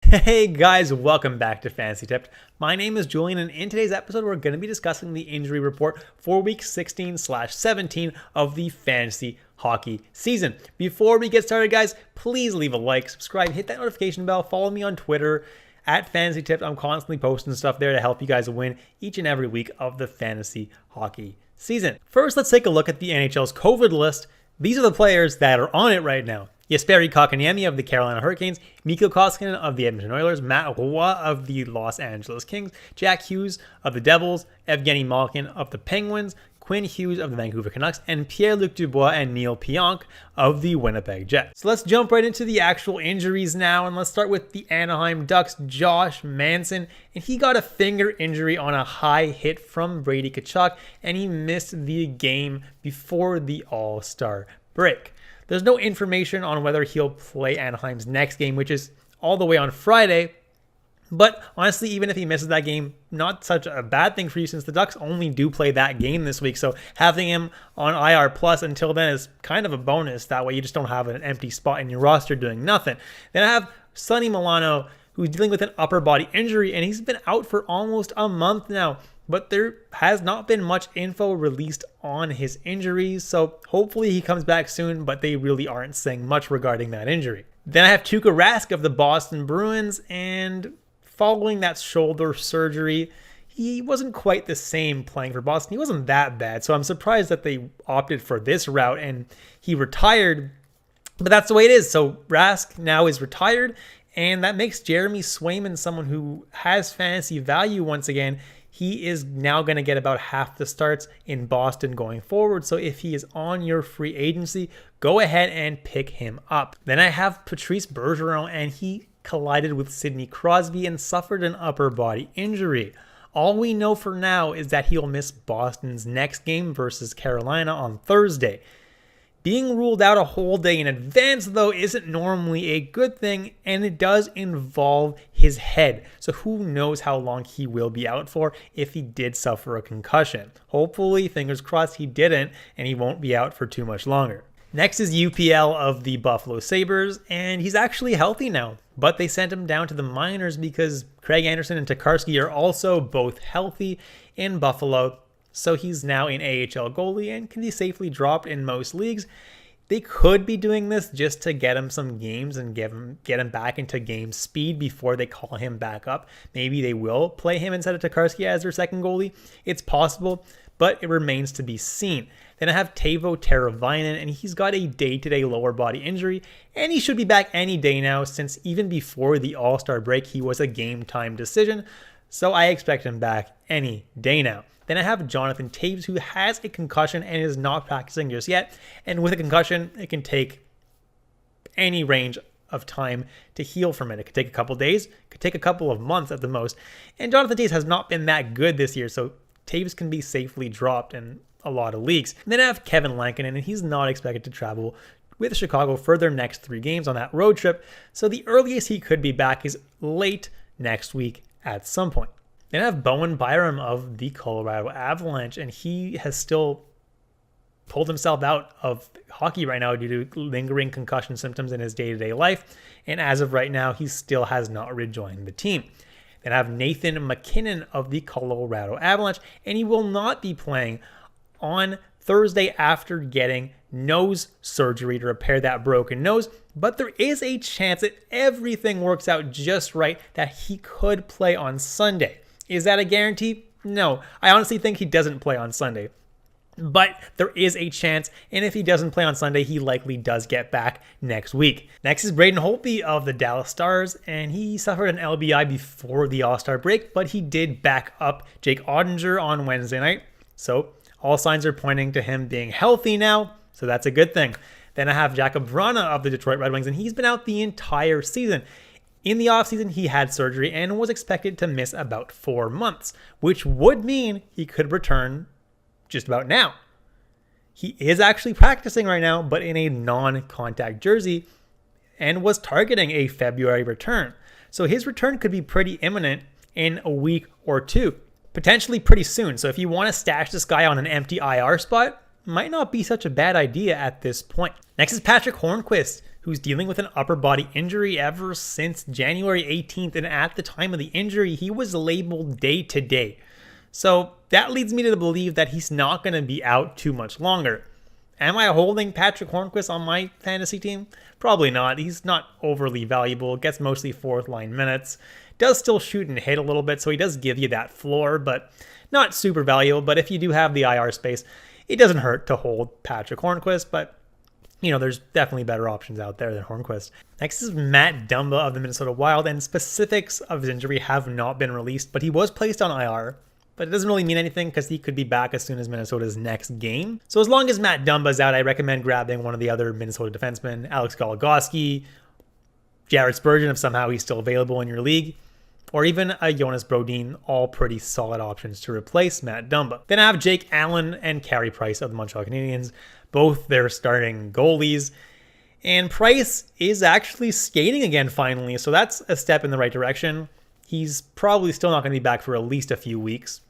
Hey guys, welcome back to Fantasy Tipped. My name is Julian, and in today's episode, we're going to be discussing the injury report for week 16/17 of the fantasy hockey season. Before we get started, guys, please leave a like, subscribe, hit that notification bell, follow me on Twitter at Fantasy Tipped. I'm constantly posting stuff there to help you guys win each and every week of the fantasy hockey season. First, let's take a look at the NHL's COVID list. These are the players that are on it right now. Jesperi Kotkaniemi of the Carolina Hurricanes, Mikko Koskinen of the Edmonton Oilers, Matt Roy of the Los Angeles Kings, Jack Hughes of the Devils, Evgeny Malkin of the Penguins, Quinn Hughes of the Vancouver Canucks, and Pierre-Luc Dubois and Neil Pionk of the Winnipeg Jets. So let's jump right into the actual injuries now, and let's start with the Anaheim Ducks' Josh Manson. And he got a finger injury on a high hit from Brady Tkachuk, and he missed the game before the All-Star break. There's no information on whether he'll play Anaheim's next game, which is all the way on Friday. But honestly, even if he misses that game, not such a bad thing for you since the Ducks only do play that game this week. So having him on IR plus until then is kind of a bonus. That way you just don't have an empty spot in your roster doing nothing. Then I have Sonny Milano, who's dealing with an upper body injury, and he's been out for almost a month now. But there has not been much info released on his injuries, so hopefully he comes back soon, but they really aren't saying much regarding that injury. Then I have Tuukka Rask of the Boston Bruins, and following that shoulder surgery, he wasn't quite the same playing for Boston. He wasn't that bad, so I'm surprised that they opted for this route and he retired, but that's the way it is. So Rask now is retired, and that makes Jeremy Swayman someone who has fantasy value once again. He is now going to get about half the starts in Boston going forward. So if he is on your free agency, go ahead and pick him up. Then I have Patrice Bergeron, and he collided with Sidney Crosby and suffered an upper body injury. All we know for now is that he'll miss Boston's next game versus Carolina on Thursday. Being ruled out a whole day in advance, though, isn't normally a good thing, and it does involve his head. So who knows how long he will be out for if he did suffer a concussion. Hopefully, fingers crossed, he didn't, and he won't be out for too much longer. Next is UPL of the Buffalo Sabres, and he's actually healthy now, but they sent him down to the minors because Craig Anderson and Tokarski are also both healthy in Buffalo. So he's now an AHL goalie and can be safely dropped in most leagues. They could be doing this just to get him some games and get him back into game speed before they call him back up. Maybe they will play him instead of Tokarski as their second goalie. It's possible, but it remains to be seen. Then I have Teuvo Teravainen, and he's got a day-to-day lower body injury, and he should be back any day now since even before the All-Star break, he was a game-time decision. So I expect him back any day now. Then I have Jonathan Toews, who has a concussion and is not practicing just yet. And with a concussion, it can take any range of time to heal from it. It could take a couple days, it could take a couple of months at the most. And Jonathan Toews has not been that good this year, so Toews can be safely dropped in a lot of leagues. And then I have Kevin Lankinen, and he's not expected to travel with Chicago for their next 3 games on that road trip. So the earliest he could be back is late next week at some point. Then I have Bowen Byram of the Colorado Avalanche, and he has still pulled himself out of hockey right now due to lingering concussion symptoms in his day-to-day life. And as of right now, he still has not rejoined the team. Then I have Nathan MacKinnon of the Colorado Avalanche, and he will not be playing on Thursday after getting nose surgery to repair that broken nose. But there is a chance that everything works out just right that he could play on Sunday. Is that a guarantee? No. I honestly think he doesn't play on Sunday. But there is a chance, and if he doesn't play on Sunday, he likely does get back next week. Next is Brayden Holtby of the Dallas Stars, and he suffered an LBI before the All-Star break, but he did back up Jake Ottinger on Wednesday night. So all signs are pointing to him being healthy now, so that's a good thing. Then I have Jakub Vrana of the Detroit Red Wings, and he's been out the entire season. In the offseason, he had surgery and was expected to miss about 4 months, which would mean he could return just about now. He is actually practicing right now, but in a non-contact jersey, and was targeting a February return. So his return could be pretty imminent in a week or 2, potentially pretty soon. So if you want to stash this guy on an empty IR spot, might not be such a bad idea at this point. Next is Patric Hornqvist. who's dealing with an upper body injury ever since January 18th. And at the time of the injury, he was labeled day-to-day. So that leads me to believe that he's not going to be out too much longer. Am I holding Patric Hornqvist on my fantasy team? Probably not. He's not overly valuable. Gets mostly fourth line minutes. Does still shoot and hit a little bit, so he does give you that floor, but not super valuable. But if you do have the IR space, it doesn't hurt to hold Patric Hornqvist, but there's definitely better options out there than Hornqvist. Next is Matt Dumba of the Minnesota Wild, and specifics of his injury have not been released, but he was placed on IR. But it doesn't really mean anything because he could be back as soon as Minnesota's next game. So as long as Matt Dumba's out, I recommend grabbing one of the other Minnesota defensemen, Alex Goligoski, Jared Spurgeon if somehow he's still available in your league, or even a Jonas Brodin, all pretty solid options to replace Matt Dumba. Then I have Jake Allen and Carey Price of the Montreal Canadiens, both their starting goalies. And Price is actually skating again finally, so that's a step in the right direction. He's probably still not going to be back for at least a few weeks.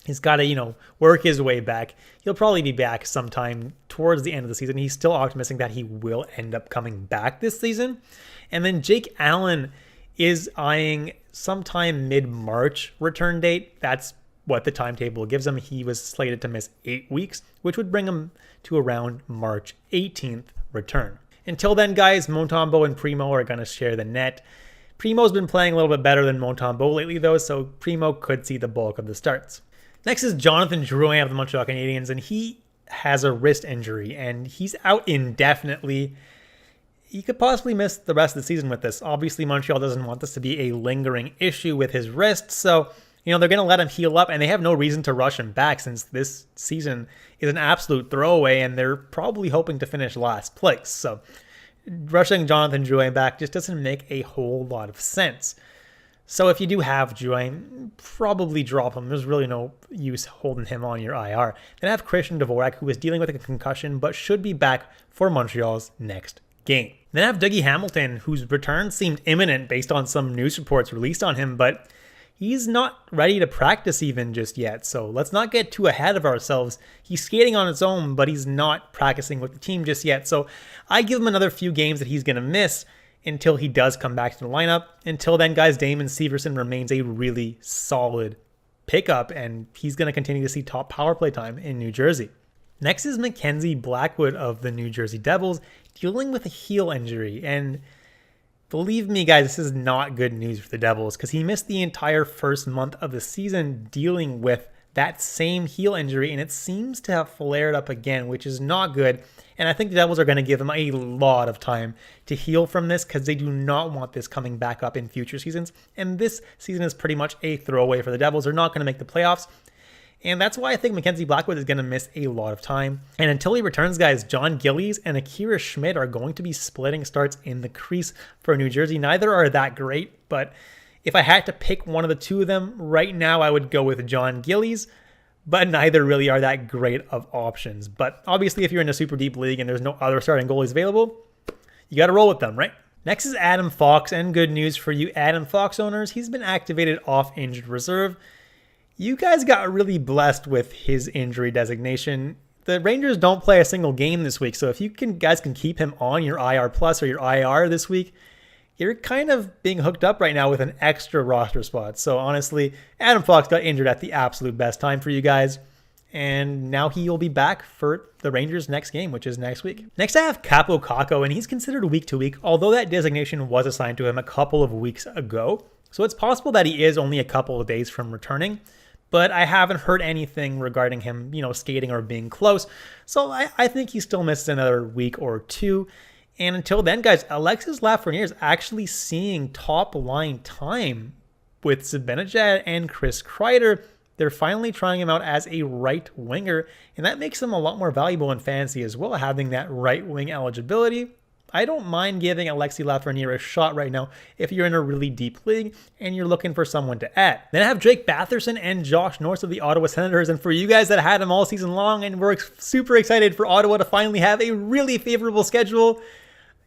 He's got to, work his way back. He'll probably be back sometime towards the end of the season. He's still optimistic that he will end up coming back this season. And then Jake Allen is eyeing sometime mid-March return date. That's what the timetable gives him. He was slated to miss 8 weeks, which would bring him to around March 18th return. Until then, guys, Montembeault and Primo are going to share the net. Primo's been playing a little bit better than Montembeault lately, though, so Primo could see the bulk of the starts. Next is Jonathan Drouin of the Montreal Canadiens, and he has a wrist injury, and he's out indefinitely. He could possibly miss the rest of the season with this. Obviously, Montreal doesn't want this to be a lingering issue with his wrist, so they're going to let him heal up, and they have no reason to rush him back since this season is an absolute throwaway, and they're probably hoping to finish last place. So rushing Jonathan Drouin back just doesn't make a whole lot of sense. So if you do have Drouin, probably drop him. There's really no use holding him on your IR. Then I have Christian Dvorak, who is dealing with a concussion, but should be back for Montreal's next game. Then I have Dougie Hamilton, whose return seemed imminent based on some news reports released on him, but he's not ready to practice even just yet. So let's not get too ahead of ourselves. He's skating on his own, but he's not practicing with the team just yet. So I give him another few games that he's going to miss until he does come back to the lineup. Until then, guys, Damon Severson remains a really solid pickup, and he's going to continue to see top power play time in New Jersey. Next is MacKenzie Blackwood of the New Jersey Devils, dealing with a heel injury. And believe me, guys, this is not good news for the Devils because he missed the entire first month of the season dealing with that same heel injury, and it seems to have flared up again, which is not good. And I think the Devils are going to give him a lot of time to heal from this because they do not want this coming back up in future seasons. And this season is pretty much a throwaway for the Devils. They're not going to make the playoffs. And that's why I think MacKenzie Blackwood is going to miss a lot of time. And until he returns, guys, John Gillies and Akira Schmidt are going to be splitting starts in the crease for New Jersey. Neither are that great, but if I had to pick one of the two of them right now, I would go with John Gillies, but neither really are that great of options. But obviously, if you're in a super deep league and there's no other starting goalies available, you got to roll with them, right? Next is Adam Fox, and good news for you Adam Fox owners. He's been activated off injured reserve. You guys got really blessed with his injury designation. The Rangers don't play a single game this week, so if you guys can keep him on your IR Plus or your IR this week, you're kind of being hooked up right now with an extra roster spot. So honestly, Adam Fox got injured at the absolute best time for you guys, and now he will be back for the Rangers' next game, which is next week. Next, I have Kaapo Kakko, and he's considered week to week, although that designation was assigned to him a couple of weeks ago. So it's possible that he is only a couple of days from returning, but I haven't heard anything regarding him, skating or being close. So I think he still misses another week or two. And until then, guys, Alexis Lafreniere is actually seeing top line time with Zibanejad and Chris Kreider. They're finally trying him out as a right winger, and that makes him a lot more valuable in fantasy as well, having that right wing eligibility. I don't mind giving Alexis Lafreniere a shot right now if you're in a really deep league and you're looking for someone to add. Then I have Drake Batherson and Josh Norris of the Ottawa Senators, and for you guys that had him all season long and were super excited for Ottawa to finally have a really favorable schedule,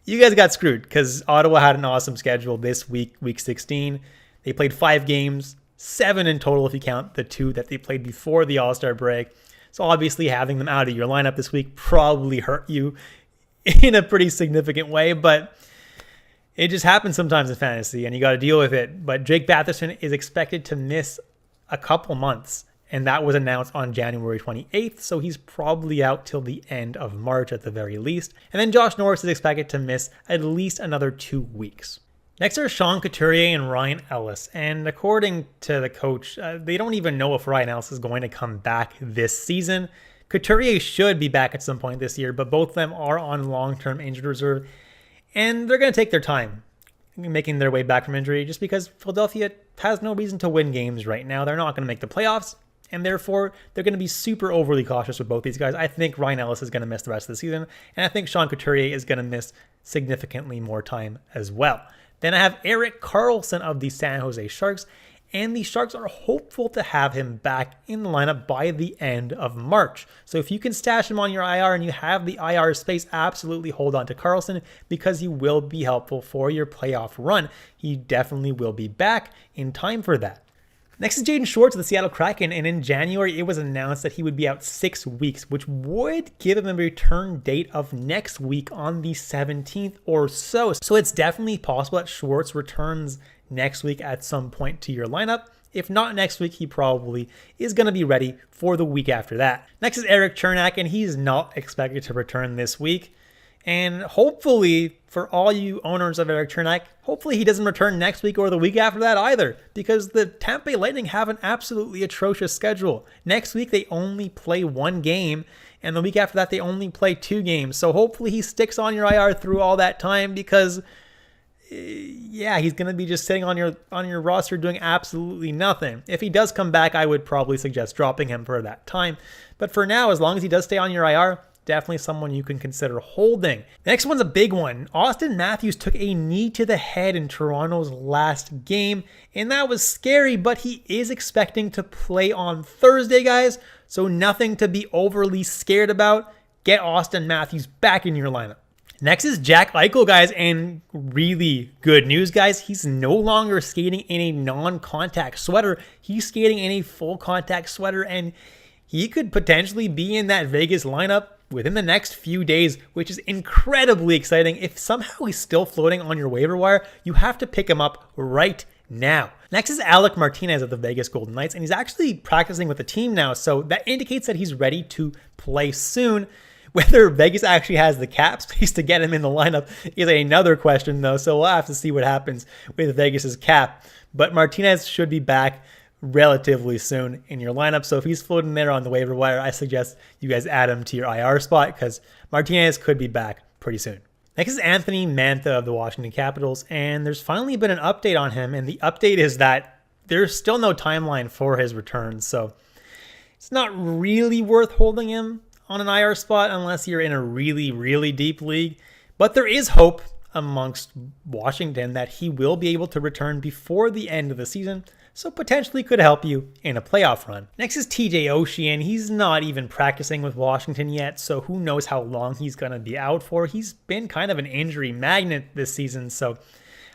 you guys got screwed because Ottawa had an awesome schedule this week, week 16. They played 5 games, 7 in total if you count the 2 that they played before the All-Star break. So obviously having them out of your lineup this week probably hurt you. in a pretty significant way, but it just happens sometimes in fantasy and you got to deal with it. But Jake Batherson is expected to miss a couple months, and that was announced on January 28th, so he's probably out till the end of March at the very least. And then Josh Norris is expected to miss at least another 2 weeks. Next are Sean Couturier and Ryan Ellis, and according to the coach, they don't even know if Ryan Ellis is going to come back this season. Couturier should be back at some point this year, but both of them are on long-term injured reserve, and they're going to take their time making their way back from injury just because Philadelphia has no reason to win games right now. They're not going to make the playoffs, and therefore they're going to be super overly cautious with both these guys. I think Ryan Ellis is going to miss the rest of the season, and I think Sean Couturier is going to miss significantly more time as well. Then I have Erik Karlsson of the San Jose Sharks, and the Sharks are hopeful to have him back in the lineup by the end of March. So if you can stash him on your IR and you have the IR space, absolutely hold on to Karlsson because he will be helpful for your playoff run. He definitely will be back in time for that. Next is Jaden Schwartz of the Seattle Kraken, and in January it was announced that he would be out 6 weeks, which would give him a return date of next week on the 17th or so. So it's definitely possible that Schwartz returns next week at some point to your lineup. If not next week, he probably is going to be ready for the week after that. Next is Erik Cernak, and he's not expected to return this week. And hopefully, for all you owners of Erik Cernak, hopefully he doesn't return next week or the week after that either, because the Tampa Bay Lightning have an absolutely atrocious schedule. Next week, they only play 1 game, and the week after that, they only play 2 games. So hopefully he sticks on your IR through all that time because, yeah, he's going to be just sitting on your roster doing absolutely nothing. If he does come back, I would probably suggest dropping him for that time. But for now, as long as he does stay on your IR, definitely someone you can consider holding. The next one's a big one. Auston Matthews took a knee to the head in Toronto's last game, and that was scary, but he is expecting to play on Thursday, guys, so nothing to be overly scared about. Get Auston Matthews back in your lineup. Next is Jack Eichel, guys, and really good news, guys. He's no longer skating in a non-contact sweater. He's skating in a full contact sweater, and he could potentially be in that Vegas lineup within the next few days, which is incredibly exciting. If somehow he's still floating on your waiver wire, you have to pick him up right now. Next is Alec Martinez of the Vegas Golden Knights, and he's actually practicing with the team now, so that indicates that he's ready to play soon. Whether Vegas actually has the cap space to get him in the lineup is another question, though, so we'll have to see what happens with Vegas's cap. But Martinez should be back relatively soon in your lineup. So if he's floating there on the waiver wire, I suggest you guys add him to your IR spot because Martinez could be back pretty soon. Next is Anthony Mantha of the Washington Capitals, and there's finally been an update on him, and the update is that there's still no timeline for his return. So it's not really worth holding him on an IR spot unless you're in a really, really deep league. But there is hope amongst Washington that he will be able to return before the end of the season, so potentially could help you in a playoff run. Next is TJ Oshie, and he's not even practicing with Washington yet, so who knows how long he's going to be out for. He's been kind of an injury magnet this season, so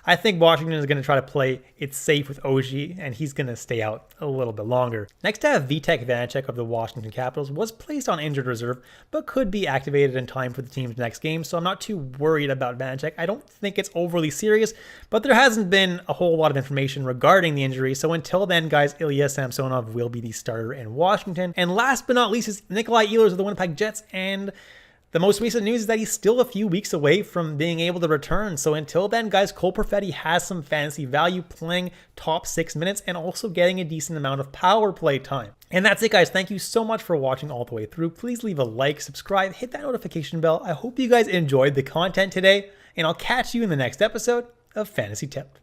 I think Washington is going to try to play it safe with Oshie, and he's going to stay out a little bit longer. Next to have Vitek Vanecek of the Washington Capitals was placed on injured reserve, but could be activated in time for the team's next game, so I'm not too worried about Vanecek. I don't think it's overly serious, but there hasn't been a whole lot of information regarding the injury, so until then, guys, Ilya Samsonov will be the starter in Washington. And last but not least is Nikolaj Ehlers of the Winnipeg Jets, and the most recent news is that he's still a few weeks away from being able to return. So until then, guys, Cole Perfetti has some fantasy value playing top 6 minutes and also getting a decent amount of power play time. And that's it, guys. Thank you so much for watching all the way through. Please leave a like, subscribe, hit that notification bell. I hope you guys enjoyed the content today, and I'll catch you in the next episode of Fantasy Tipped.